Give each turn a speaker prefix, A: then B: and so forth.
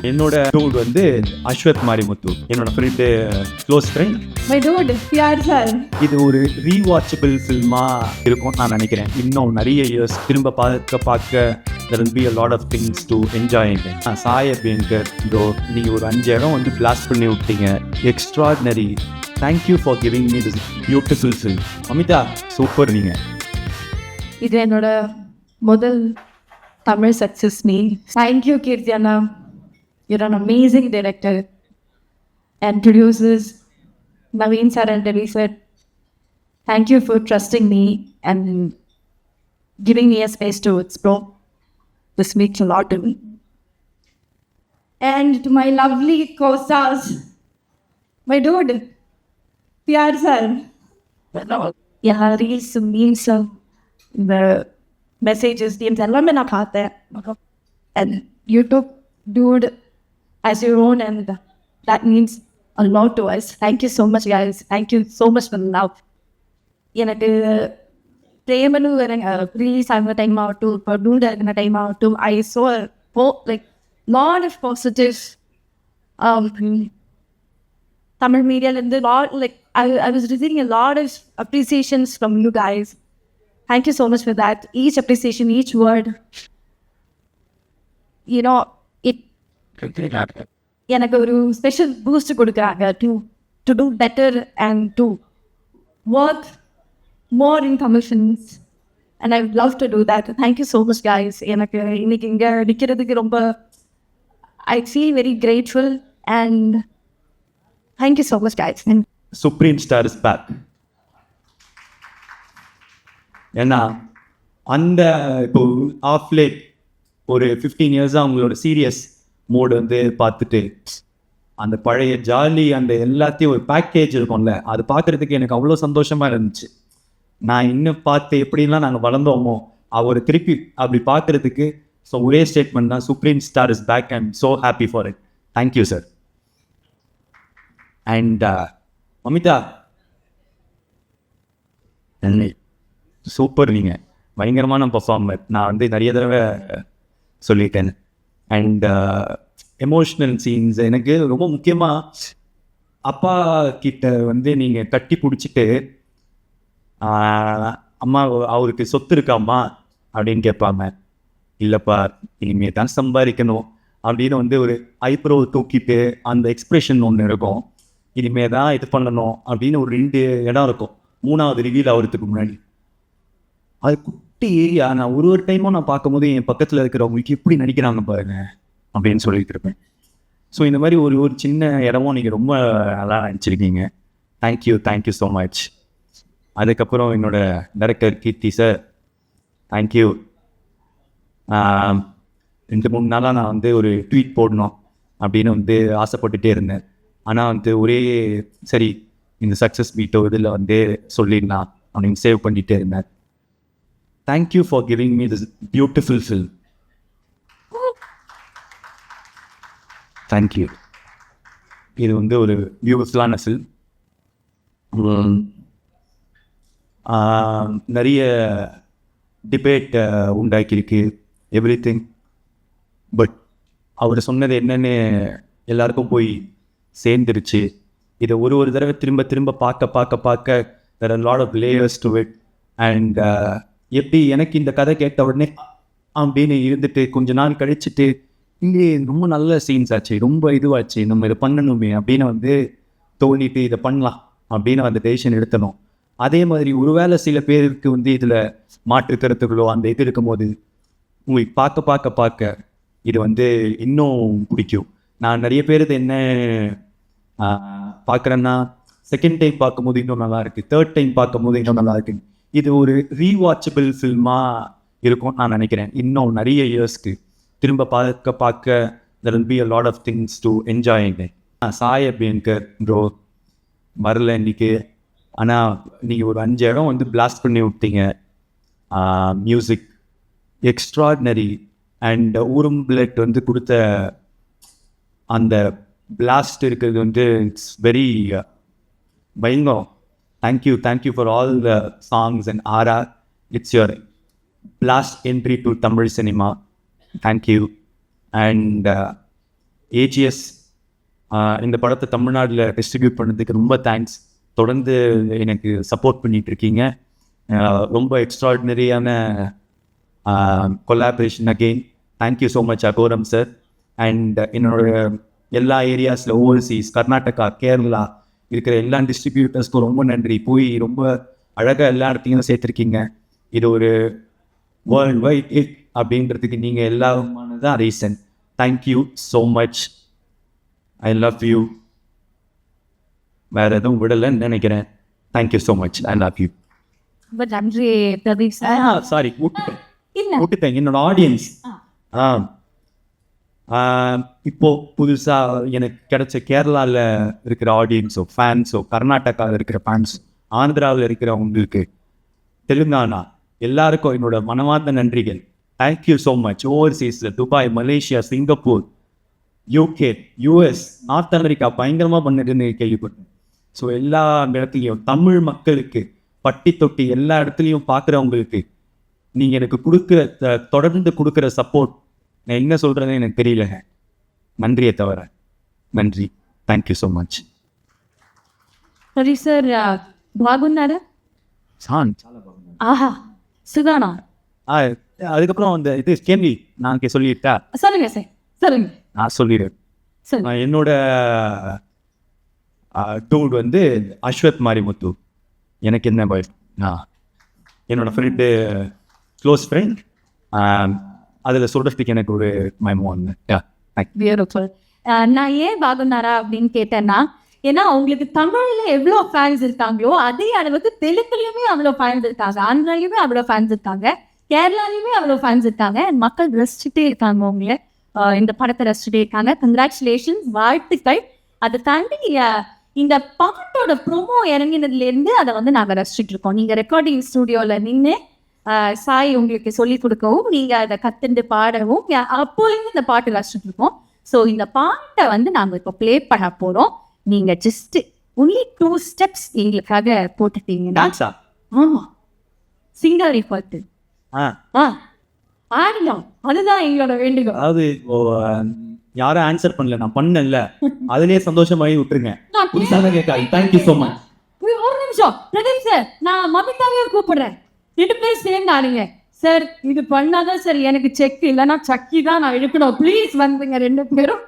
A: என்னோட டூட் வந்து அஸ்வத் மாரிமுத்து, என்னோட friend, close friend.
B: My dude யார் சார்?
A: இது ஒரு ரீவாட்சபிள் ஃபில்மா இருக்கும் நான் நினைக்கிறேன். இன்னும் நிறைய இயர்ஸ் திரும்ப பார்க்க there will be a lot of things to enjoy in it. Sai Abhyankar bro, நீங்கள் ஒரு 5 இடம் வந்து பிளாஸ்ட் பண்ணி விட்டீங்க. Extraordinary. Thank you for giving me this beautiful film. Amitha super. நீங்கள்
B: இது என்னோட முதல் Tamil success meet. Thank you Keerthi அண்ணா. You're an amazing director and producers, Naveen sir and Devi sir. Thank you for trusting me and giving me a space to explore. This means a lot to me. And to my lovely co-stars, my dude, PR sir. Yeah, reels, memes, the messages, DMs, எல்லாமே நான் பார்த்தேன். And you took dude as your own, and that means a lot to us. Thank you so much, guys. Thank you so much for the love. எனக்கு பிரேமனு release ஆகிற time ஆகட்டும், இப்போ dude ஆகிற time ஆகட்டும், I saw like lot of positives. Tamil media-லேருந்து like I was receiving a lot of appreciations from you guys. Thank you so much for that. Each appreciation, each word, you know, it எனக்கு ஒரு special boost கொடுக்குறாங்க to do better and to work more in Tamil films. And I would love to do that. Thank you so much guys. எனக்கு இன்னைக்கு இங்கே நிற்கிறதுக்கு ரொம்ப I feel very grateful and thank you so much guys.
A: Supreme star is back. ஏன்னா அந்த இப்போ ஆஃப்லேட் ஒரு 15 இயர்ஸாக அவங்களோட சீரியஸ் மோடு வந்து பார்த்துட்டு அந்த பழைய ஜாலி அந்த எல்லாத்தையும் ஒரு பேக்கேஜ் இருக்கும்ல, அது பார்க்குறதுக்கு எனக்கு அவ்வளோ சந்தோஷமாக இருந்துச்சு. நான் இன்னும் பார்த்து எப்படிலாம் நாங்கள் வளர்ந்தோமோ அவர் திருப்பி அப்படி பார்க்குறதுக்கு. ஸோ ஒரே ஸ்டேட்மெண்ட் தான், supreme star is back. I am so happy for it. Thank you sir. And Amitha super. நீங்கள் பயங்கரமான பர்ஃபார்மர். நான் வந்து நிறைய தடவை சொல்லிட்டேன். அண்ட் எமோஷ்னல் சீன்ஸ் எனக்கு ரொம்ப முக்கியமாக அப்பா கிட்ட வந்து நீங்கள் கட்டி பிடிச்சிட்டு அம்மா அவருக்கு சொத்து இருக்காம்மா அப்படின்னு கேட்பாங்க. இல்லைப்பா இனிமேல் தான் சம்பாதிக்கணும் அப்படின்னு வந்து ஒரு ஐப்ரோ தூக்கிட்டு அந்த எக்ஸ்ப்ரெஷன் ஒன்று இருக்கும். இனிமே தான் இது பண்ணணும் அப்படின்னு ஒரு 2 இடம் இருக்கும் 3வது ரிவீல் ஆகிறதுக்கு முன்னாடி. அது குட்டி ஏரியா. நான் ஒரு டைமும் நான் பார்க்கும்போது என் பக்கத்தில் இருக்கிறவங்களுக்கு எப்படி நடிக்கிறாங்க பாருங்க அப்படின்னு சொல்லிட்டு இருப்பேன். ஸோ இந்த மாதிரி ஒரு சின்ன இடமும் நீங்கள் ரொம்ப நல்லா நடிச்சிருக்கீங்க. Thank you so much. அதுக்கப்புறம் என்னோட டைரக்டர் கீர்த்தி சார், தேங்க்யூ. 2-3 நாளாக நான் வந்து ஒரு ட்வீட் போடணும் அப்படின்னு வந்து ஆசைப்பட்டுட்டே இருந்தேன். ஆனால் வந்து ஒரே சரி இந்த சக்ஸஸ் மீட்டோ இதில் வந்து சொல்லிடலாம் அப்படின்னு சேவ் பண்ணிகிட்டே இருந்தேன். Thank you for giving me this beautiful film. Thank you. இது வந்து ஒரு பியூட்டிஃபுல்லான ஃபில்ம். நிறைய டிபேட் உண்டாக்கியிருக்கு எவ்ரிதிங். பட் அவர் சொன்னது என்னன்னு எல்லாருக்கும் போய் சேர்ந்துருச்சு. இதை ஒரு தடவை திரும்ப பார்க்க there are a lot of layers to it. And எப்படி எனக்கு இந்த கதை கேட்ட உடனே அப்படின்னு இருந்துட்டு கொஞ்ச நாள் கழிச்சுட்டு இங்கே ரொம்ப நல்ல சீன்ஸ் ஆச்சு, ரொம்ப இதுவாச்சு, நம்ம இதை பண்ணணுமே அப்படின்னு வந்து தோண்டிட்டு இதை பண்ணலாம் அப்படின்னு அந்த டெசிஷன் எடுத்தணும். அதே மாதிரி ஒருவேளை சில பேருக்கு வந்து இதில் மாற்று கருத்துக்களோ அந்த இது இருக்கும்போது உங்களுக்கு பார்க்க இது வந்து இன்னும் பிடிக்கும். நான் நிறைய பேர் இது என்ன பார்க்குறேன்னா செகண்ட் டைம் பார்க்கும்போது இன்னும் நல்லா இருக்குது, தேர்ட் டைம் பார்க்கும்போது இன்னும் நல்லா இருக்கு. இது ஒரு ரீவாட்சபிள் ஃபில்மாக இருக்கும் நான் நினைக்கிறேன். இன்னும் நிறைய இயர்ஸ்க்கு திரும்ப பார்க்க there will be a lot of things to enjoy in it. Sai Abhyankar bro வரல இன்னைக்கு. ஆனால் நீங்கள் ஒரு 5 இடம் வந்து பிளாஸ்ட் பண்ணி விட்டீங்க. Music extraordinary. அண்ட் ஊரும்பிளட் வந்து கொடுத்த அந்த பிளாஸ்ட் இருக்கிறது வந்து இட்ஸ் வெரி பயங்கரம். Thank you for all the songs and RR. It's your blast entry to Tamil cinema. Thank you. And AGS இந்த படத்தை தமிழ்நாட்டில் டிஸ்ட்ரிபியூட் பண்ணதுக்கு ரொம்ப தேங்க்ஸ். தொடர்ந்து எனக்கு சப்போர்ட் பண்ணிட்டு இருக்கீங்க. ரொம்ப எக்ஸ்ட்ராடினரியான collaboration again. Thank you so much Agoram sir. And என்னோட எல்லா ஏரியாஸில் ஓவர்சீஸ் கர்நாடகா, கேரளா இருக்கிற எல்லா டிஸ்ட்ரிபியூட்டர்ஸ்க்கும் ரொம்ப நன்றி. போய் ரொம்ப அழகாக எல்லா இடத்தையும் சேர்த்துருக்கீங்க. இது ஒரு வேர்ல்ட் வைட் ஹிட் அப்படின்றதுக்கு நீங்கள் எல்லாருமானதான் reason. Thank you so much. I love you. வேறு எதுவும் விடலைன்னு நினைக்கிறேன். Thank you so much. I love you.
B: ரொம்ப நன்றி பிரதீப் சார்.
A: சாரி
B: இல்ல
A: விட்டுட்டேன். என்னோட ஆடியன்ஸ் இப்போ புதுசாக எனக்கு கிடைச்ச கேரளாவில் இருக்கிற ஆடியன்ஸோ ஃபேன்ஸோ, கர்நாடகாவில் இருக்கிற ஃபேன்ஸ், ஆந்திராவில் இருக்கிறவங்களுக்கு, தெலுங்கானா எல்லாருக்கும் என்னோட மனமார்ந்த நன்றிகள். Thank you so much. ஓவர்சீஸில் Dubai, Malaysia, Singapore, UK, US, North America பயங்கரமாக பண்ணுதுன்னு கேள்விப்பட்டேன். ஸோ எல்லா இடத்துலையும் தமிழ் மக்களுக்கு பட்டி தொட்டி எல்லா இடத்துலையும் பார்க்குறவங்களுக்கு நீங்கள் எனக்கு கொடுக்குற தொடர்ந்து கொடுக்குற சப்போர்ட் நான் என்ன சொல்கிறேன்னு எனக்கு தெரியலங்க. நன்றியை தவிர நன்றி. Thank you so much.
B: సరే సార్ బాగున్నారా? ஆஹா சுகானா.
A: அதுக்கப்புறம் அந்த இது கேள்வி நான் சொல்லிட்டா?
B: சொல்லுங்க சார், சொல்லுங்க.
A: நான் சொல்லிடுறேன்.
B: சொல்லுங்க.
A: என்னோட டூட் வந்து அஸ்வத் மாரிமுத்து. எனக்கு என்ன பயம், என்னோட ஃப்ரெண்டு, க்ளோஸ் ஃப்ரெண்ட். அதில் சொல்கிறதுக்கு எனக்கு ஒரு மயமம் ஒன்று.
B: பியூட்டிஃபுல். நான் ஏன் பாகுனாரா அப்படின்னு கேட்டேன்னா, ஏன்னா அவங்களுக்கு தமிழ்ல எவ்வளோ ஃபேன்ஸ் இருக்காங்களோ அதே அளவுக்கு தெலுங்குலையுமே அவ்வளோ ஃபேன்ஸ் இருக்காங்க, ஆந்திராலையுமே அவ்வளோ ஃபேன்ஸ் இருக்காங்க, கேரளாலையுமே அவ்வளோ ஃபேன்ஸ் இருக்காங்க. மக்கள் ரசிச்சுட்டே இருக்காங்க அவங்கள, இந்த படத்தை ரசிச்சுட்டே இருக்காங்க. கங்க்ராச்சுலேஷன்ஸ், வாழ்த்துக்கள். அதை தாண்டி இந்த பாட்டோட ப்ரோமோ இறங்கினதுலேருந்து அதை வந்து நாங்கள் ரசிச்சுட்டு இருக்கோம். நீங்கள் ரெக்கார்டிங் ஸ்டூடியோவில் நின்று சாய் உங்களுக்கு சொல்லி கொடுக்கவும், நீங்கள் அதை கற்றுண்டு பாடவும், அப்போலேருந்து இந்த பாட்டு ரசிச்சுட்டு இருக்கோம். ஸோ இந்த பாட்டை வந்து நாங்கள் இப்போ ப்ளே பண்ண போகிறோம். நீங்கள் ஜஸ்ட் ஒன்லி 2 steps எங்களுக்காக போட்டுட்டீங்கன்னா,
A: டான்ஸா?
B: ஆமாம், சிங்காரி பாட்டு
A: ஆ
B: ஆடிடும். அதுதான் எங்களோட வேண்டுகோள்.
A: அதாவது யாரும் ஆன்சர் பண்ணல, நான் பண்ணல, அதுலேயே சந்தோஷமாகி விட்டுருங்க. புதுசாக கேட்காது. Thank you so much.
B: ஒரு நிமிஷம் பிரதீப் சார், நான் மமிதாவே கூப்பிடுறேன். 2 பேர் சேர்ந்து ஆடுங்க சார். இது பண்ணாதான் சார் எனக்கு செக், இல்லைன்னா சக்கி தான் நான் எடுக்கணும். ப்ளீஸ் வந்துங்க 2 பேரும்.